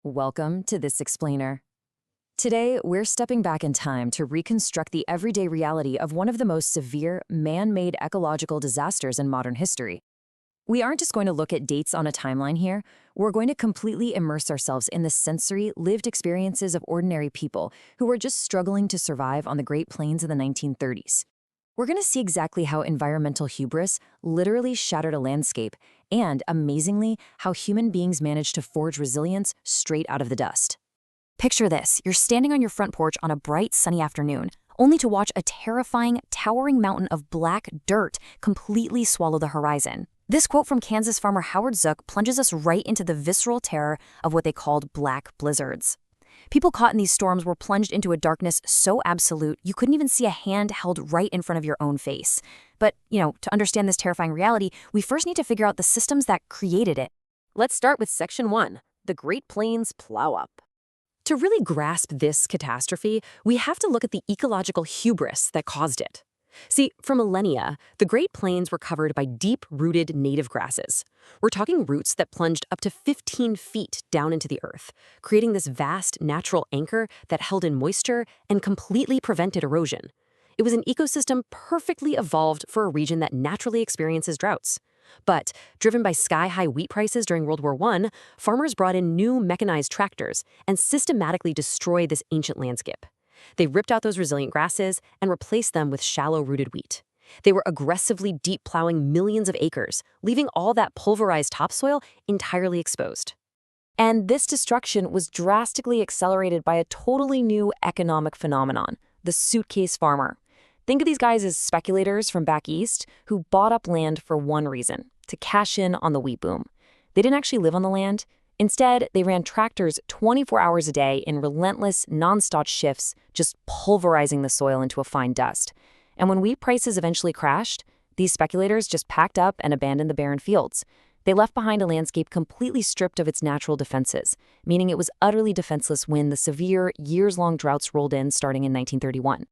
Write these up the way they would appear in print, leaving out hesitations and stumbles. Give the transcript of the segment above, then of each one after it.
Welcome to This Explainer. Today, we're stepping back in time to reconstruct the everyday reality of one of the most severe man-made ecological disasters in modern history. We aren't just going to look at dates on a timeline here. We're going to completely immerse ourselves in the sensory, lived experiences of ordinary people who were just struggling to survive on the Great Plains in the 1930s. We're going to see exactly how environmental hubris literally shattered a landscape and, amazingly, how human beings managed to forge resilience straight out of the dust. Picture this. You're standing on your front porch on a bright, sunny afternoon, only to watch a terrifying, towering mountain of black dirt completely swallow the horizon. This quote from Kansas farmer Howard Zook plunges us right into the visceral terror of what they called black blizzards. People caught in these storms were plunged into a darkness so absolute you couldn't even see a hand held right in front of your own face. But, to understand this terrifying reality, we first need to figure out the systems that created it. Let's start with Section 1, the Great Plains Plow-Up. To really grasp this catastrophe, we have to look at the ecological hubris that caused it. See, for millennia, the Great Plains were covered by deep-rooted native grasses. We're talking roots that plunged up to 15 feet down into the earth, creating this vast natural anchor that held in moisture and completely prevented erosion. It was an ecosystem perfectly evolved for a region that naturally experiences droughts. But, driven by sky-high wheat prices during World War I, farmers brought in new mechanized tractors and systematically destroyed this ancient landscape. They ripped out those resilient grasses and replaced them with shallow-rooted wheat. They were aggressively deep plowing millions of acres, leaving all that pulverized topsoil entirely exposed. And this destruction was drastically accelerated by a totally new economic phenomenon, the suitcase farmer. Think of these guys as speculators from back east who bought up land for one reason, to cash in on the wheat boom. They didn't actually live on the land. Instead, they ran tractors 24 hours a day in relentless, non-stop shifts, just pulverizing the soil into a fine dust. And when wheat prices eventually crashed, these speculators just packed up and abandoned the barren fields. They left behind a landscape completely stripped of its natural defenses, meaning it was utterly defenseless when the severe, years-long droughts rolled in starting in 1931.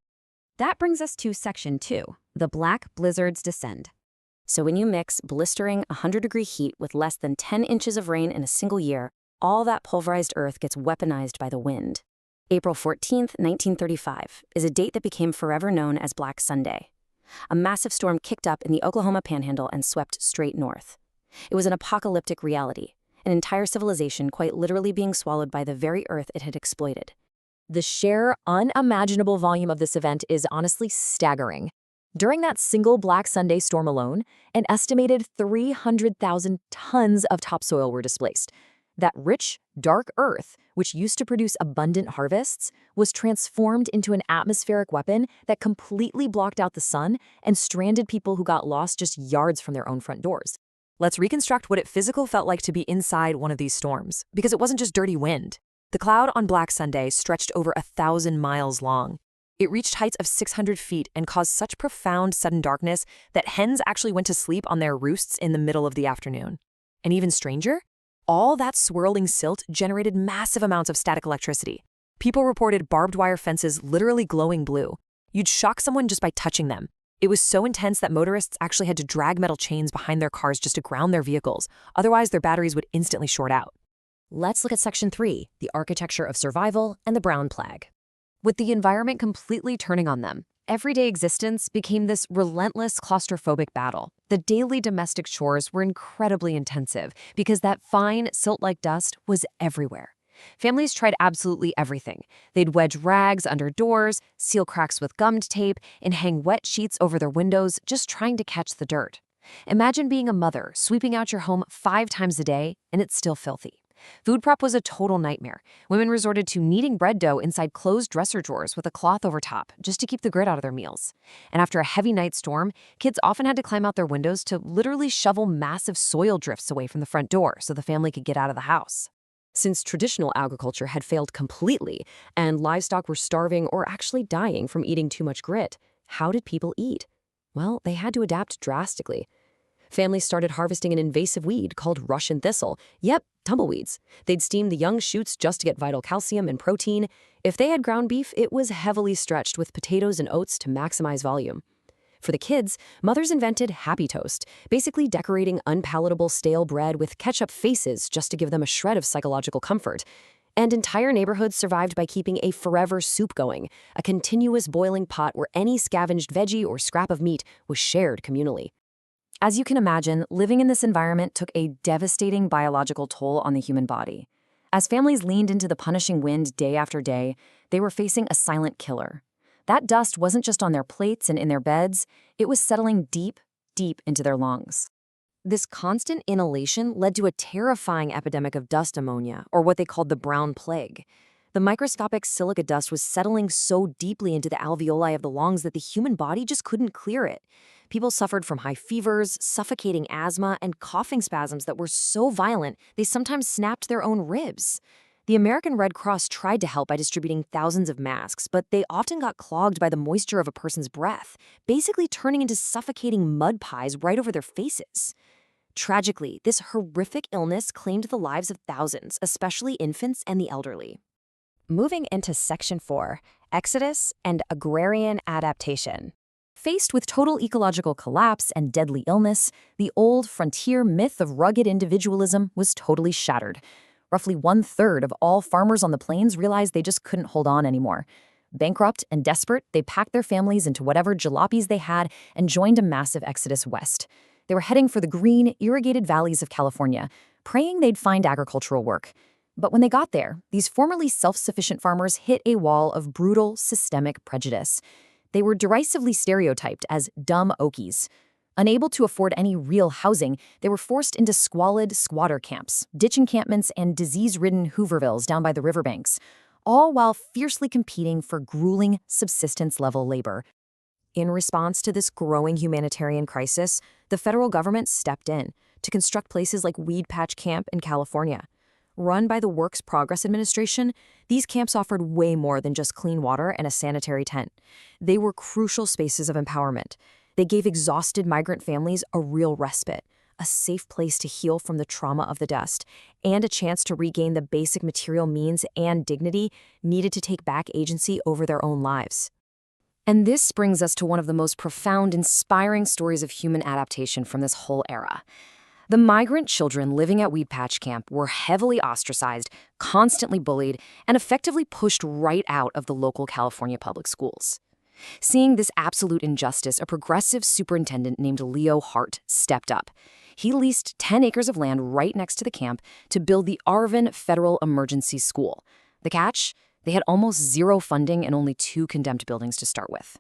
That brings us to Section 2, the black blizzards descend. So when you mix blistering 100-degree heat with less than 10 inches of rain in a single year, all that pulverized earth gets weaponized by the wind. April 14th, 1935, is a date that became forever known as Black Sunday. A massive storm kicked up in the Oklahoma Panhandle and swept straight north. It was an apocalyptic reality, an entire civilization quite literally being swallowed by the very earth it had exploited. The sheer, unimaginable volume of this event is honestly staggering. During that single Black Sunday storm alone, an estimated 300,000 tons of topsoil were displaced. That rich, dark earth, which used to produce abundant harvests, was transformed into an atmospheric weapon that completely blocked out the sun and stranded people who got lost just yards from their own front doors. Let's reconstruct what it physically felt like to be inside one of these storms, because it wasn't just dirty wind. The cloud on Black Sunday stretched over 1,000 miles long. It reached heights of 600 feet and caused such profound sudden darkness that hens actually went to sleep on their roosts in the middle of the afternoon. And even stranger, all that swirling silt generated massive amounts of static electricity. People reported barbed wire fences literally glowing blue. You'd shock someone just by touching them. It was so intense that motorists actually had to drag metal chains behind their cars just to ground their vehicles. Otherwise, their batteries would instantly short out. Let's look at Section 3, the architecture of survival and the brown plague. With the environment completely turning on them, everyday existence became this relentless claustrophobic battle. The daily domestic chores were incredibly intensive because that fine, silt-like dust was everywhere. Families tried absolutely everything. They'd wedge rags under doors, seal cracks with gummed tape, and hang wet sheets over their windows, just trying to catch the dirt. Imagine being a mother, sweeping out your home 5 times a day, and it's still filthy. Food prep was a total nightmare. Women resorted to kneading bread dough inside closed dresser drawers with a cloth over top, just to keep the grit out of their meals. And after a heavy night storm, kids often had to climb out their windows to literally shovel massive soil drifts away from the front door so the family could get out of the house. Since traditional agriculture had failed completely and livestock were starving or actually dying from eating too much grit, how did people eat? Well, they had to adapt drastically. Families started harvesting an invasive weed called Russian thistle. Yep, tumbleweeds. They'd steam the young shoots just to get vital calcium and protein. If they had ground beef, it was heavily stretched with potatoes and oats to maximize volume. For the kids, mothers invented Happy Toast, basically decorating unpalatable stale bread with ketchup faces just to give them a shred of psychological comfort. And entire neighborhoods survived by keeping a forever soup going, a continuous boiling pot where any scavenged veggie or scrap of meat was shared communally. As you can imagine, living in this environment took a devastating biological toll on the human body. As families leaned into the punishing wind day after day, they were facing a silent killer. That dust wasn't just on their plates and in their beds, it was settling deep, deep into their lungs. This constant inhalation led to a terrifying epidemic of dust pneumonia, or what they called the brown plague. The microscopic silica dust was settling so deeply into the alveoli of the lungs that the human body just couldn't clear it. People suffered from high fevers, suffocating asthma, and coughing spasms that were so violent they sometimes snapped their own ribs. The American Red Cross tried to help by distributing thousands of masks, but they often got clogged by the moisture of a person's breath, basically turning into suffocating mud pies right over their faces. Tragically, this horrific illness claimed the lives of thousands, especially infants and the elderly. Moving into Section 4, Exodus and Agrarian Adaptation. Faced with total ecological collapse and deadly illness, the old frontier myth of rugged individualism was totally shattered. Roughly 1/3 of all farmers on the plains realized they just couldn't hold on anymore. Bankrupt and desperate, they packed their families into whatever jalopies they had and joined a massive exodus west. They were heading for the green, irrigated valleys of California, praying they'd find agricultural work. But when they got there, these formerly self-sufficient farmers hit a wall of brutal, systemic prejudice. They were derisively stereotyped as dumb Okies. Unable to afford any real housing, they were forced into squalid squatter camps, ditch encampments, and disease-ridden Hoovervilles down by the riverbanks, all while fiercely competing for grueling subsistence-level labor. In response to this growing humanitarian crisis, the federal government stepped in to construct places like Weed Patch Camp in California. Run by the Works Progress Administration, these camps offered way more than just clean water and a sanitary tent. They were crucial spaces of empowerment. They gave exhausted migrant families a real respite, a safe place to heal from the trauma of the dust, and a chance to regain the basic material means and dignity needed to take back agency over their own lives. And this brings us to one of the most profound, inspiring stories of human adaptation from this whole era. The migrant children living at Weed Patch Camp were heavily ostracized, constantly bullied, and effectively pushed right out of the local California public schools. Seeing this absolute injustice, a progressive superintendent named Leo Hart stepped up. He leased 10 acres of land right next to the camp to build the Arvin Federal Emergency School. The catch? They had almost zero funding and only 2 condemned buildings to start with.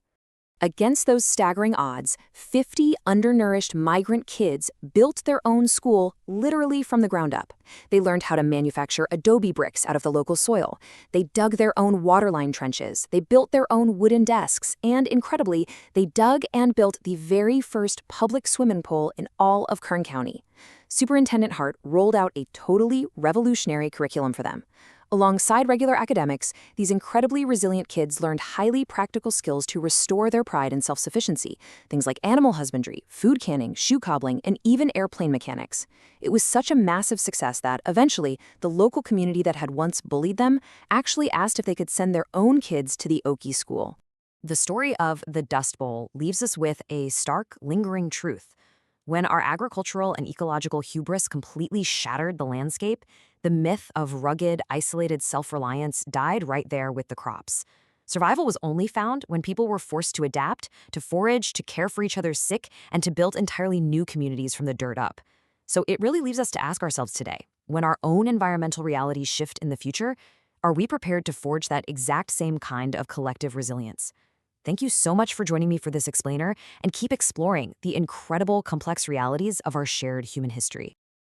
Against those staggering odds, 50 undernourished migrant kids built their own school literally from the ground up. They learned how to manufacture adobe bricks out of the local soil. They dug their own waterline trenches. They built their own wooden desks. And incredibly, they dug and built the very first public swimming pool in all of Kern County. Superintendent Hart rolled out a totally revolutionary curriculum for them. Alongside regular academics, these incredibly resilient kids learned highly practical skills to restore their pride and self-sufficiency, things like animal husbandry, food canning, shoe cobbling, and even airplane mechanics. It was such a massive success that, eventually, the local community that had once bullied them actually asked if they could send their own kids to the Okie school. The story of the Dust Bowl leaves us with a stark, lingering truth. When our agricultural and ecological hubris completely shattered the landscape, the myth of rugged, isolated self-reliance died right there with the crops. Survival was only found when people were forced to adapt, to forage, to care for each other's sick, and to build entirely new communities from the dirt up. So it really leaves us to ask ourselves today, when our own environmental realities shift in the future, are we prepared to forge that exact same kind of collective resilience? Thank you so much for joining me for this explainer, and keep exploring the incredible, complex realities of our shared human history.